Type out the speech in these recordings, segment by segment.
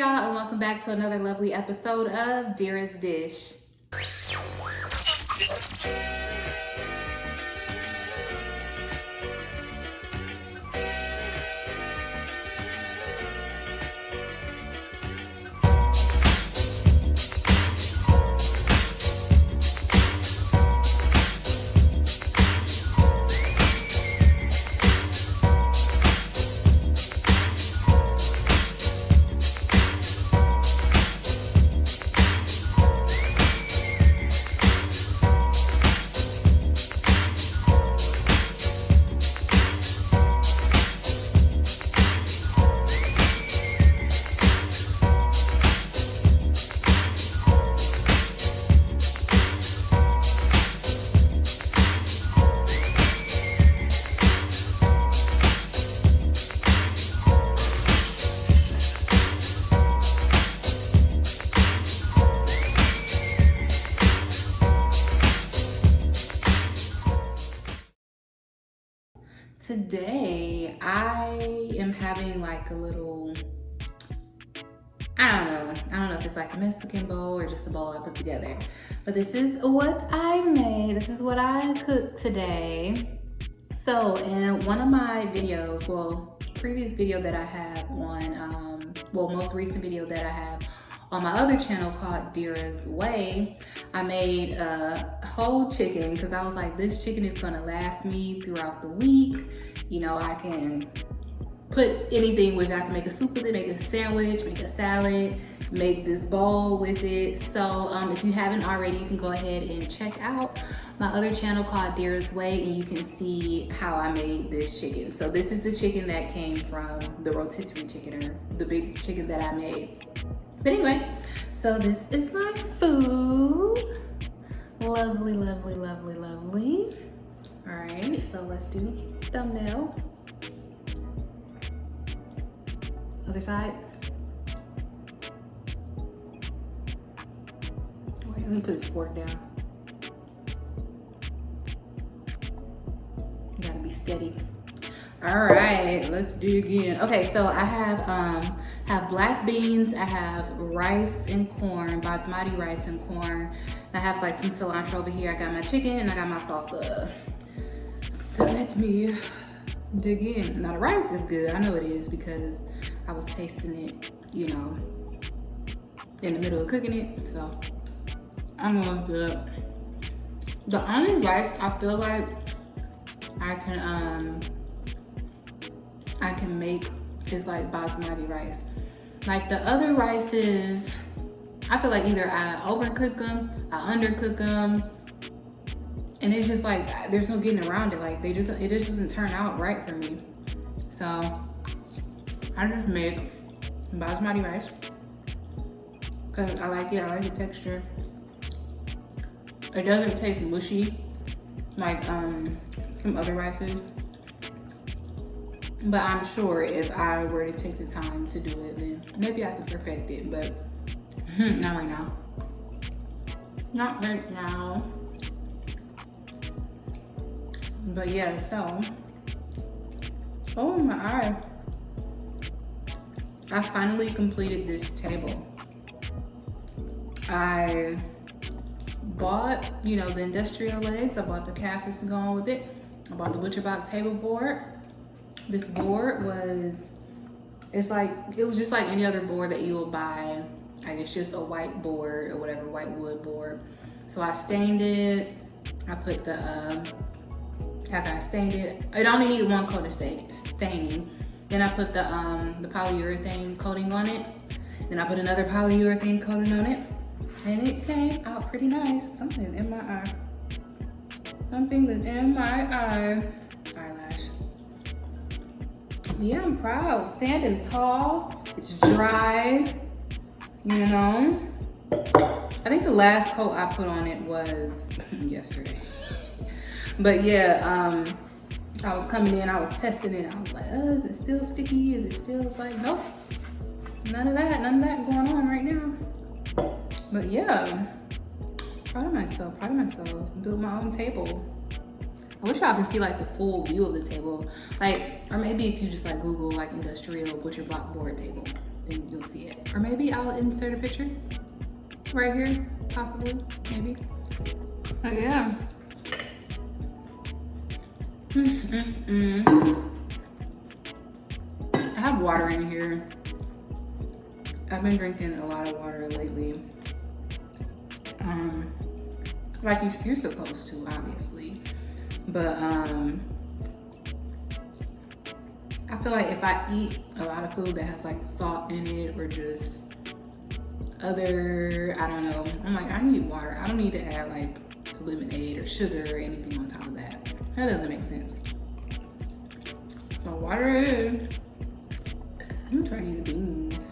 y'all, and welcome back to another lovely episode of Deera's Dish. Today, I am having like a little, I don't know if it's like a Mexican bowl or just a bowl I put together. But this is what I made. This is what I cooked today. So in one of my videos, previous video that I have on, most recent video that I have on my other channel called Deera's Way, I made a whole chicken because I was like, this chicken is gonna last me throughout the week. You know, I can put anything with it. I can make a soup with it, make a sandwich, make a salad, make this bowl with it. So if you haven't already, you can go ahead and check out my other channel called Deera's Way, and you can see how I made this chicken. So this is the chicken that came from the rotisserie chicken, or the big chicken that I made. But anyway, so this is my food. Lovely, lovely, lovely, lovely. All right, so let's do thumbnail. Other side. Wait, let me put this fork down. You gotta be steady. All right, let's dig in. Okay, so I have black beans, I have rice and corn, basmati rice and corn. I have like some cilantro over here. I got my chicken and I got my salsa. So let me dig in. Now the rice is good. I know it is because I was tasting it, you know, in the middle of cooking it. So I know it's good. The only rice I feel like I can make is like basmati rice. Like the other rices, I feel like either I overcook them, I undercook them, and it's just like there's no getting around it. Like it just doesn't turn out right for me. So I just make basmati rice because I like it. I like the texture. It doesn't taste mushy like some other rices. But I'm sure if I were to take the time to do it, then maybe I could perfect it, but not right now. Not right now. But yeah, so, oh my eye. I finally completed this table. I bought, you know, the industrial legs. I bought the casters to go on with it. I bought the ButcherBox table board. This board was, it was just like any other board that you will buy. I guess just a white board or whatever, white wood board. So I stained it. I put the, after I stained it, it only needed one coat of staining. Then I put the polyurethane coating on it. Then I put another polyurethane coating on it. And it came out pretty nice. Something's in my eye. Something is in my eye. Eyelash. Yeah, I'm proud. Standing tall. It's dry. You know. I think the last coat I put on it was yesterday. But yeah, I was coming in, I was testing it. I was like, is it still sticky? Is it still, it's like, nope. None of that going on right now. But yeah, proud of myself. Built my own table. I wish y'all could see like the full view of the table. Like, or maybe if you just like Google like industrial butcher block board table. then you'll see it. Or maybe I'll insert a picture right here, possibly, maybe. But yeah. I have water in here. I've been drinking a lot of water lately. Like you're supposed to, obviously. But I feel like if I eat a lot of food that has like salt in it or just other, I don't know, I'm like, I need water. I don't need to add like lemonade or sugar or anything on top of that. That doesn't make sense. So water is. I'm trying these beans.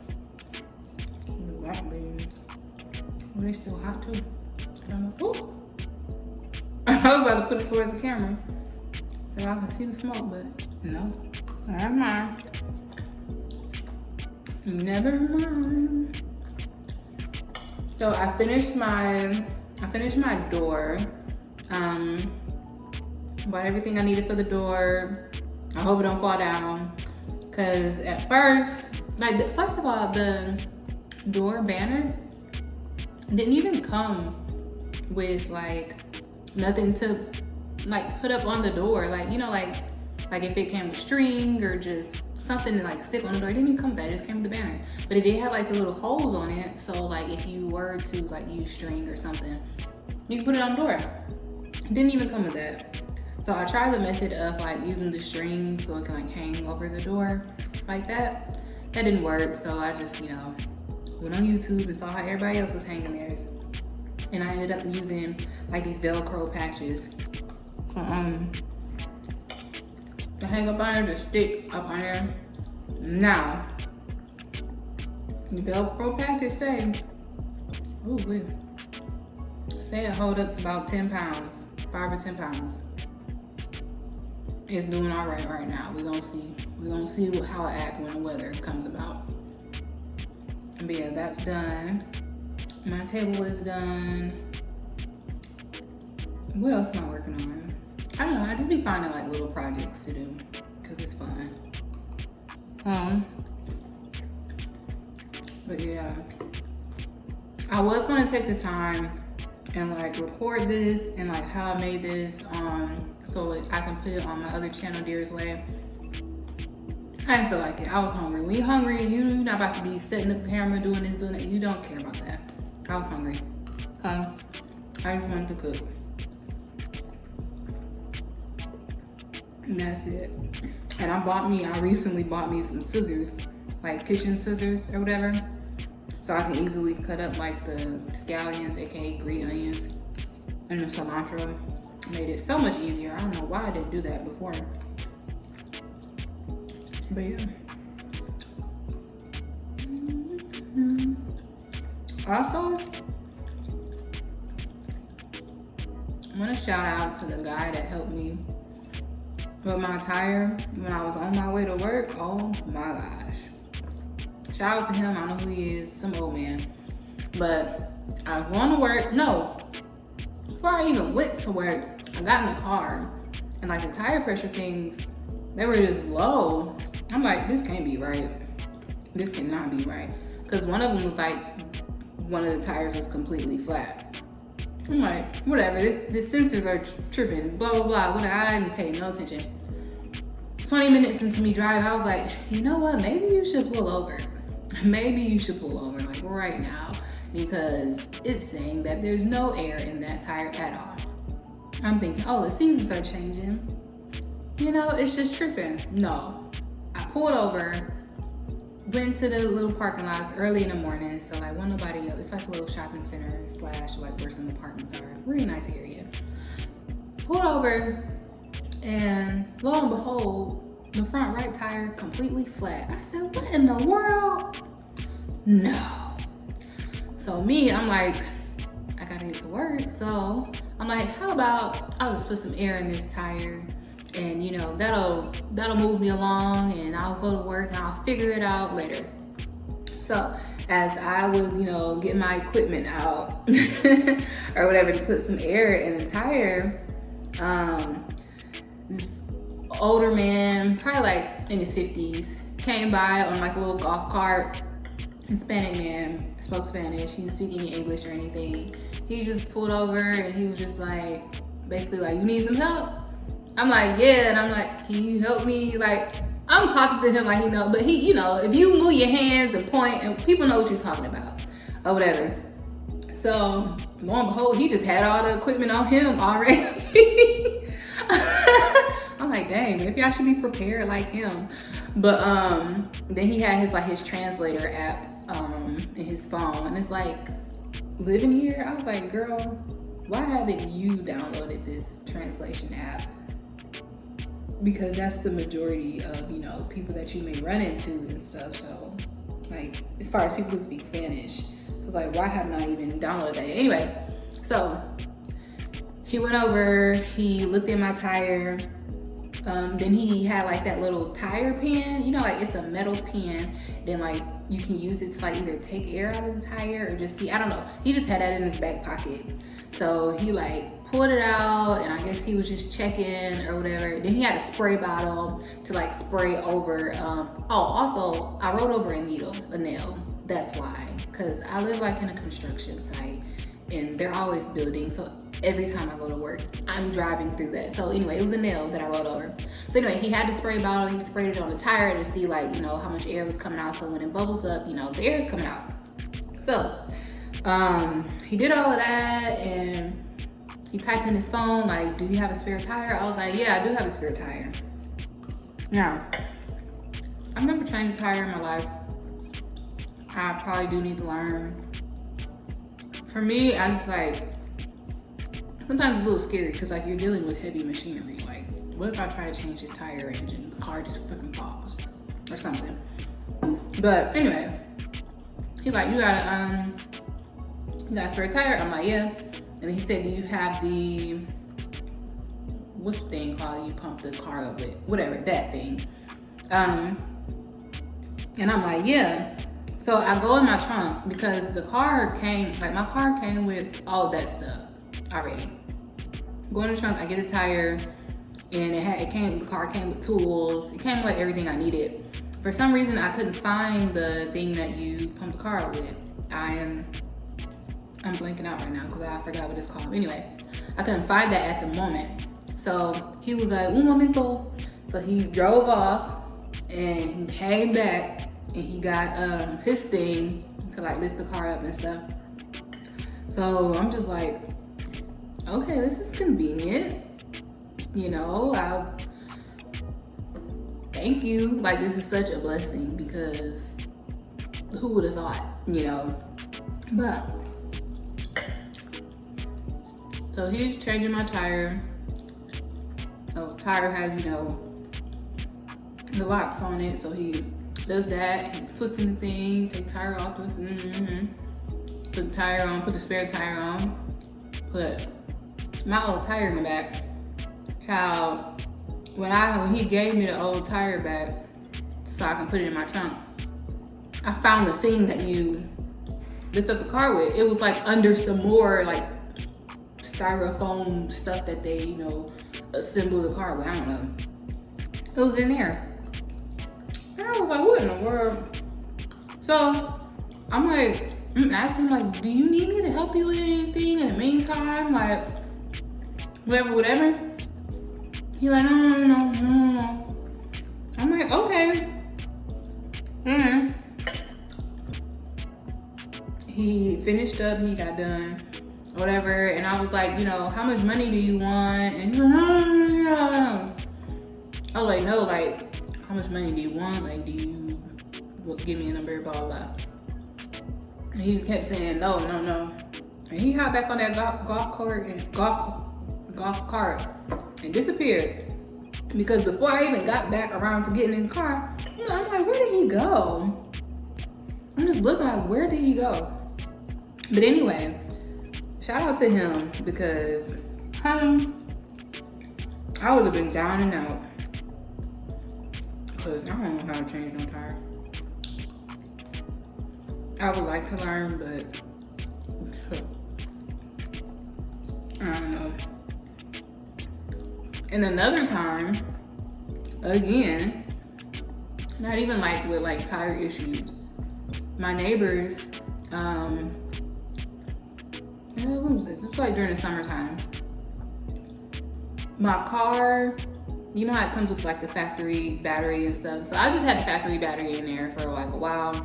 The black beans. Oh, they're still hot too. I don't know. Ooh. I was about to put it towards the camera so I can see the smoke, but no. Never mind. Never mind. So I finished my door. Bought everything I needed for the door. I hope it don't fall down. Cause at first, first of all, the door banner didn't even come with like nothing to like put up on the door. Like, you know, like if it came with string or just something to like stick on the door. It didn't even come with that, it just came with the banner. But it did have like the little holes on it. So like if you were to like use string or something, you can put it on the door. It didn't even come with that. So I tried the method of like using the string so it can like hang over the door like that. That didn't work. So I just, you know, went on YouTube and saw how everybody else was hanging theirs. And I ended up using like these Velcro patches. To hang up on there, to stick up on there. Now, the Velcro package say, oh wait, say it hold up to about 10 pounds, 5 or 10 pounds. It's doing all right now. We're gonna see how it act when the weather comes about. But yeah, that's done. My table is done. What else am I working on? I don't know, I just be finding like little projects to do because it's fun. But yeah, I was gonna take the time and like record this and like how I made this so I can put it on my other channel, Deera's Way. I didn't feel like it. I was hungry. When you're hungry, you're not about to be setting up the camera, doing this, doing that. You don't care about that. I was hungry. I just wanted to cook. And that's it. And I recently bought me some scissors, like kitchen scissors or whatever. So I can easily cut up like the scallions, aka green onions, and the cilantro. Made it so much easier. I don't know why I didn't do that before. But yeah. Also, I want to shout out to the guy that helped me with my tire when I was on my way to work. Oh my gosh. Shout out to him. I don't know who he is, some old man. But I was going to work. No, before I even went to work, I got in the car and like the tire pressure things, they were just low. I'm like, this can't be right. This cannot be right. Because one of them was like, one of the tires was completely flat. I'm like, whatever, the sensors are tripping, blah, blah, blah. I didn't pay no attention. 20 minutes into me driving, I was like, you know what? Maybe you should pull over. Maybe you should pull over like right now because it's saying that there's no air in that tire at all. I'm thinking, oh, the seasons are changing. You know, it's just tripping. No, I pulled over, went to the little parking lots early in the morning. So like, wasn't nobody else. It's like a little shopping center / like where some apartments are. Really nice area. Pulled over and lo and behold, the front right tire completely flat. I said, what in the world? No. So I'm like, I gotta get to work. So I'm like, how about I'll just put some air in this tire and you know, that'll move me along and I'll go to work and I'll figure it out later. So as I was, you know, getting my equipment out or whatever to put some air in the tire, this older man, probably like in his 50s, came by on like a little golf cart Hispanic man, spoke Spanish. He didn't speak any English or anything. He just pulled over and he was just like, basically like, you need some help? I'm like, yeah. And I'm like, can you help me? Like, I'm talking to him like he know, but he, you know, if you move your hands and point, and people know what you're talking about or whatever. So lo and behold, he just had all the equipment on him already. I'm like, dang, maybe I should be prepared like him. But then he had his translator app in his phone, and it's like, living here, I was like, girl, why haven't you downloaded this translation app? Because that's the majority of, you know, people that you may run into and stuff. So like, as far as people who speak Spanish, so it's like, why haven't I even downloaded that? Anyway, so he went over, he looked at my tire. Then he had like that little tire pen, you know, like it's a metal pen. Then like you can use it to like either take air out of the tire or just I don't know. He just had that in his back pocket. So he like pulled it out, and I guess he was just checking or whatever. Then he had a spray bottle to like spray over. Also I rode over a nail. That's why, because I live like in a construction site and they're always building. So every time I go to work, I'm driving through that. So anyway, it was a nail that I rode over. So anyway, he had the spray bottle, he sprayed it on the tire to see like, you know, how much air was coming out. So when it bubbles up, you know, the air is coming out. So he did all of that, and he typed in his phone, like, do you have a spare tire? I was like, yeah, I do have a spare tire. Now, I've never changed a tire in my life. I probably do need to learn. For me, I just like, sometimes it's a little scary because like you're dealing with heavy machinery. Like, what if I try to change this tire engine, the car just fucking falls or something? But anyway, he's like, you got a spare tire? I'm like, yeah. And then he said, do you have the, what's the thing called you pump the car up with? Whatever, that thing. And I'm like, yeah. So I go in my trunk because the car came, like my car came with all of that stuff already. Go in the trunk, I get a tire, and the car came with tools. It came with like everything I needed. For some reason, I couldn't find the thing that you pump the car up with. I'm blanking out right now because I forgot what it's called. Anyway, I couldn't find that at the moment. So he was like, un momento. So he drove off and he came back and he got his thing to like lift the car up and stuff. So I'm just like, okay, this is convenient. You know, thank you. Like, this is such a blessing because who would have thought, you know? But, so he's changing my tire. The tire has, you know, the locks on it. So he does that. He's twisting the thing, take the tire off, put the tire on, put the spare tire on, put my old tire in the back. Child, when he gave me the old tire back so I can put it in my trunk, I found the thing that you lift up the car with. It was like under some more like styrofoam stuff that they, you know, assemble the car with. I don't know. It was in there. And I was like, what in the world? So I'm like, asking him like, do you need me to help you with anything in the meantime? Like, whatever. He's like, no. I'm like, okay. He finished up, he got done, whatever. And I was like, you know, how much money do you want? And he's like, no. I was like, no, like, how much money do you want? Like, do you give me a number, blah, blah, blah. And he just kept saying, no. And he hopped back on that golf cart and disappeared. Because before I even got back around to getting in the car, I'm like, where did he go? I'm just looking like, where did he go? But anyway, shout out to him because, I would have been down and out. Because I don't know how to change no tire. I would like to learn, but I don't know. And another time, again, not even like with like tire issues, my neighbors, when was this? It was like during the summertime. My car, you know how it comes with like the factory battery and stuff. So I just had the factory battery in there for like a while,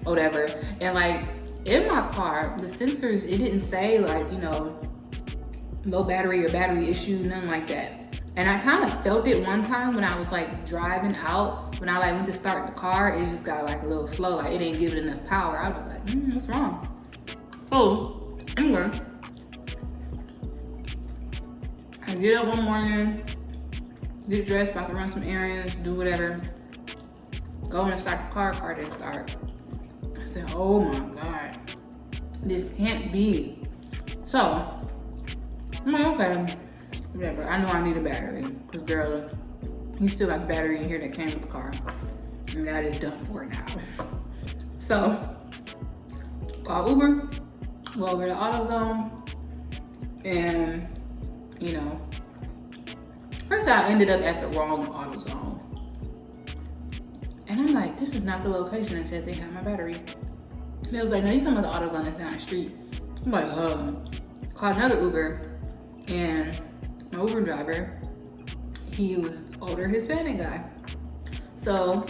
whatever. And like in my car, the sensors, it didn't say like, you know, low battery or battery issue, nothing like that. And I kind of felt it one time when I was like driving out. When I like went to start the car, it just got like a little slow. Like it didn't give it enough power. I was like, what's wrong? Oh, anyway. I get up one morning, get dressed, about to run some errands, do whatever. Go in and start the car didn't start. I said, oh my God, this can't be. So, I'm like, okay, whatever. I know I need a battery, because girl, you still got the battery in here that came with the car. And that is done for now. So, call Uber, go over to AutoZone, and you know, first I ended up at the wrong AutoZone. And I'm like, this is not the location that said they had my battery. They was like, no, you talking about the AutoZone that's down the street. I'm like, called another Uber, and my Uber driver, he was older Hispanic guy. So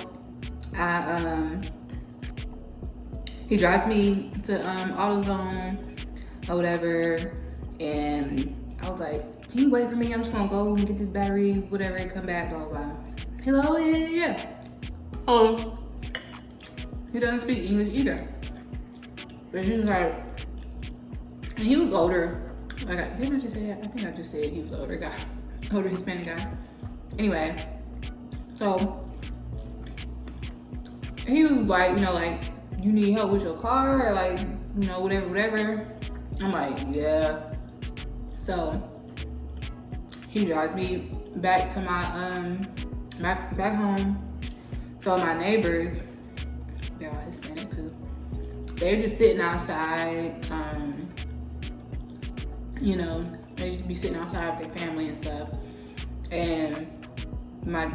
he drives me to AutoZone or whatever, and I was like, can you wait for me? I'm just gonna go and get this battery, whatever, and come back, blah, blah, blah. Hello, yeah. Oh, he doesn't speak English either. But he was like, and he was older. Like, didn't I just say that? I think I just said he was an older guy, older Hispanic guy. Anyway, so he was like, you know, like, you need help with your car, or like, you know, whatever. I'm like, yeah. So he drives me back to my back home. So my neighbors, they're all Hispanic too. They're just sitting outside. You know, they just be sitting outside with their family and stuff. And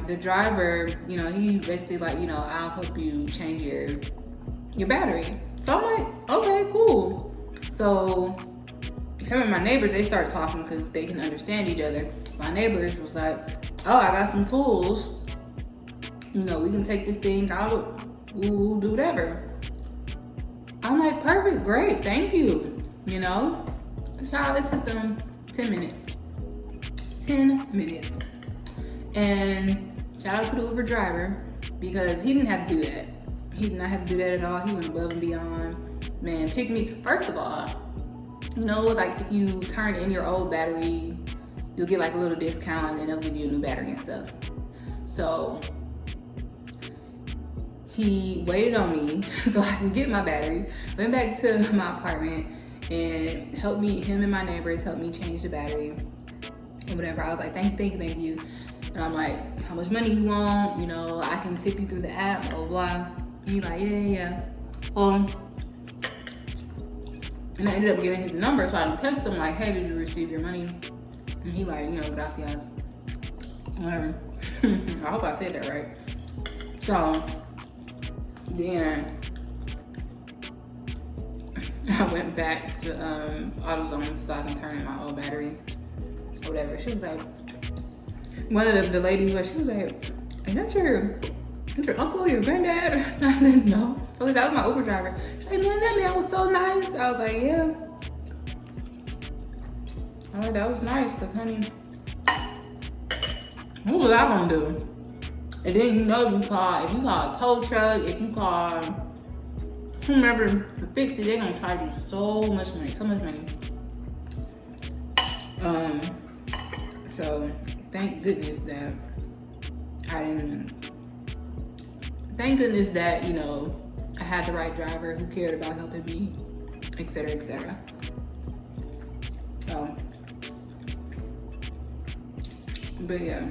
the driver, you know, he basically like, you know, I'll help you change your battery. So I'm like, okay, cool. So him and my neighbors, they start talking because they can understand each other. My neighbors was like, oh, I got some tools. You know, we can take this thing out, we'll do whatever. I'm like, perfect, great, thank you. You know, child, it took them 10 minutes. 10 minutes. And shout out to the Uber driver, because he didn't have to do that. He did not have to do that at all. He went above and beyond. Man, pick me. First of all, you know, like if you turn in your old battery, you'll get like a little discount, and then they'll give you a new battery and stuff. So he waited on me so I can get my battery, went back to my apartment and helped me, him and my neighbors helped me change the battery and whatever. I was like, thank you. And I'm like, how much money you want? You know, I can tip you through the app, blah, blah. And he's like, yeah. And I ended up getting his number, so I can text him like, hey, did you receive your money? And he like, you know, gracias. I hope I said that right. So then I went back to AutoZone so I can turn in my old battery or whatever. She was like, one of the ladies, she was like, is that your uncle, your granddad? I said, no. I was like, that was my Uber driver. She's like, man, that man was so nice. I was like, yeah. I was like, that was nice, because honey, what was I gonna do? And then you know, if you call a tow truck, if you call whomever to fix it, they're gonna charge you so much money. So thank goodness that thank goodness that, you know, I had the right driver who cared about helping me, etc., etc. But yeah,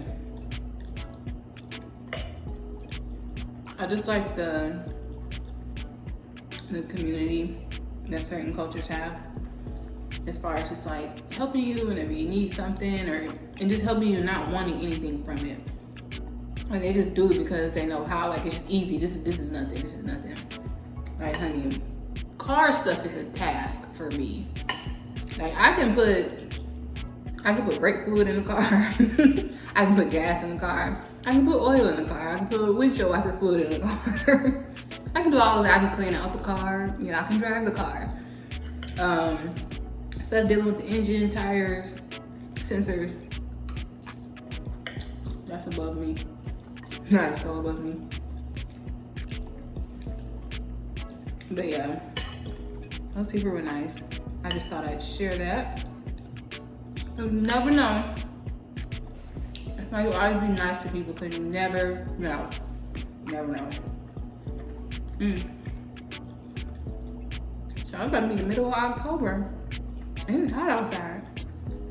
I just like the community that certain cultures have, as far as just like helping you whenever you need something, and just helping you not wanting anything from it. Like they just do it because they know how. Like it's just easy. This is nothing. Like, honey, car stuff is a task for me. Like, I can put brake fluid in the car. I can put gas in the car. I can put oil in the car. I can put windshield wiper fluid in the car. I can do all of that. I can clean out the car. You know, I can drive the car. Stuff dealing with the engine, tires, sensors. That's above me. That is so above me. But yeah, those people were nice. I just thought I'd share that. You never know. That's why you always be nice to people, because you never know. Never know. So it's about to be the middle of October. And it's hot outside.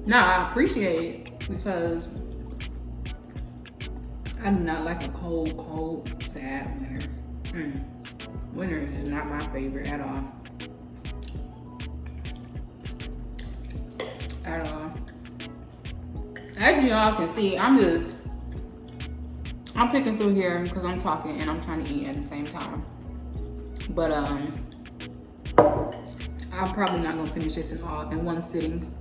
Now I appreciate it because I do not like a cold, sad winter. Winter is not my favorite at all. At all. As y'all can see, I'm picking through here because I'm talking and I'm trying to eat at the same time. But I'm probably not gonna finish this in one sitting.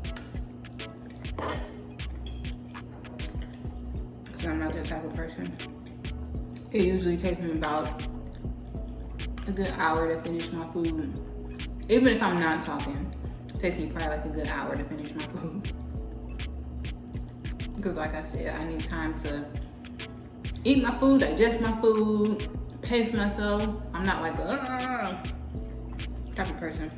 Because I'm not that type of person. It usually takes me about a good hour to finish my food. Even if I'm not talking, it takes me probably like a good hour to finish my food. Because like I said, I need time to eat my food, digest my food, pace myself. I'm not like a type of person.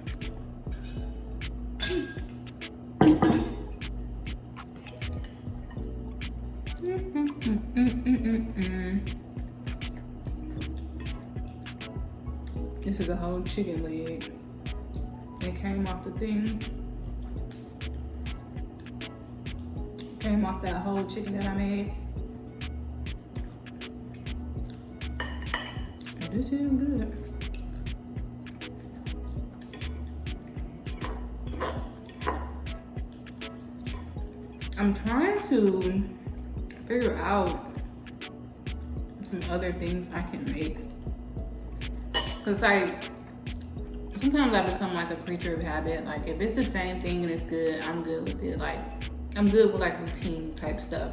This is a whole chicken leg. It came off the thing. Came off that whole chicken that I made. This is good. I'm trying to figure out some other things I can make. Cause like, sometimes I become like a creature of habit. Like if it's the same thing and it's good, I'm good with it. Like I'm good with like routine type stuff.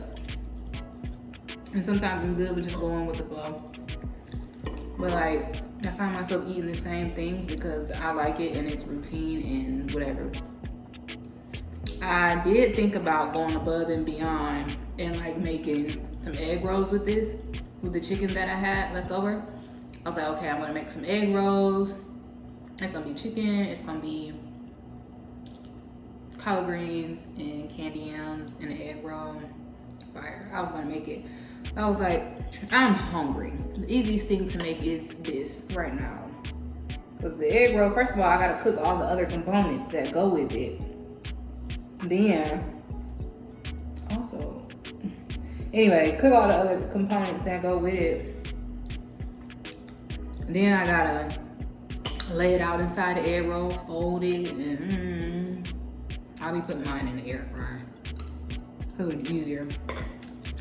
And sometimes I'm good with just going with the flow. But like, I find myself eating the same things because I like it and it's routine and whatever. I did think about going above and beyond and like making some egg rolls with this, with the chicken that I had left over. I was like, okay, I'm gonna make some egg rolls. It's gonna be chicken, it's gonna be collard greens and candy yams and an egg roll. Fire. I was gonna make it. I was like, I'm hungry. The easiest thing to make is this right now. Because the egg roll, first of all, I gotta cook all the other components that go with it. Then, also, anyway, cook all the other components that go with it. Then I gotta lay it out inside the egg roll, fold it, and I'll be putting mine in the air fryer. It would be easier.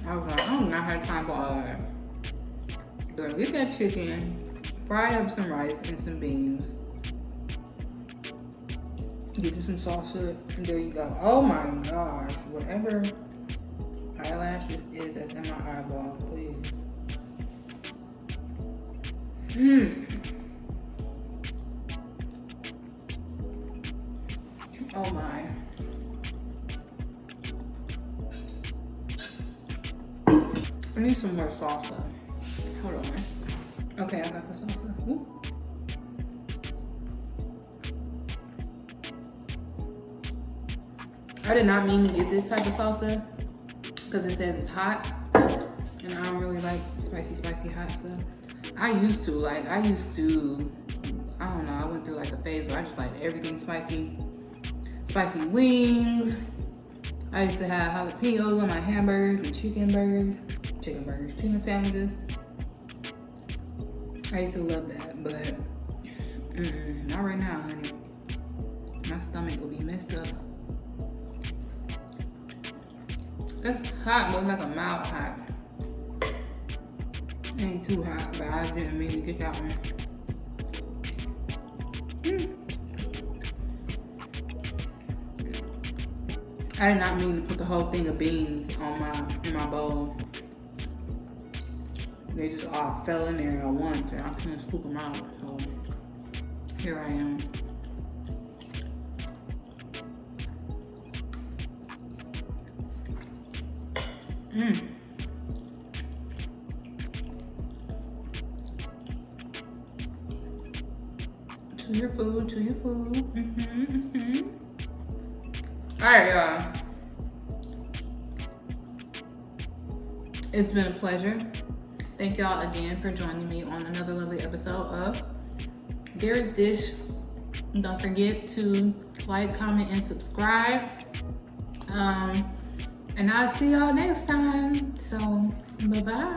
I was like, I do not have time for all that. Girl, get that chicken, fry up some rice and some beans. Get you some salsa, and there you go. Oh my gosh, whatever eyelash this is that's in my eyeball, please. Oh my. I need some more salsa. Hold on. Okay, I got the salsa. Ooh. I did not mean to get this type of salsa because it says it's hot, and I don't really like spicy hot stuff. I used to, I don't know, I went through like a phase where I just liked everything spicy. Spicy wings. I used to have jalapenos on my hamburgers and chicken sandwiches. I used to love that, but not right now, honey. My stomach will be messed up. It's hot, but it's like a mild hot. It ain't too hot, but I didn't mean to get that one. I did not mean to put the whole thing of beans on in my bowl. They just all fell in there at once and I couldn't scoop them out. So here I am. Chew your food, chew your food. All right, y'all. It's been a pleasure. Thank y'all again for joining me on another lovely episode of Deera's Dish. Don't forget to like, comment, and subscribe. And I'll see y'all next time. So, bye-bye.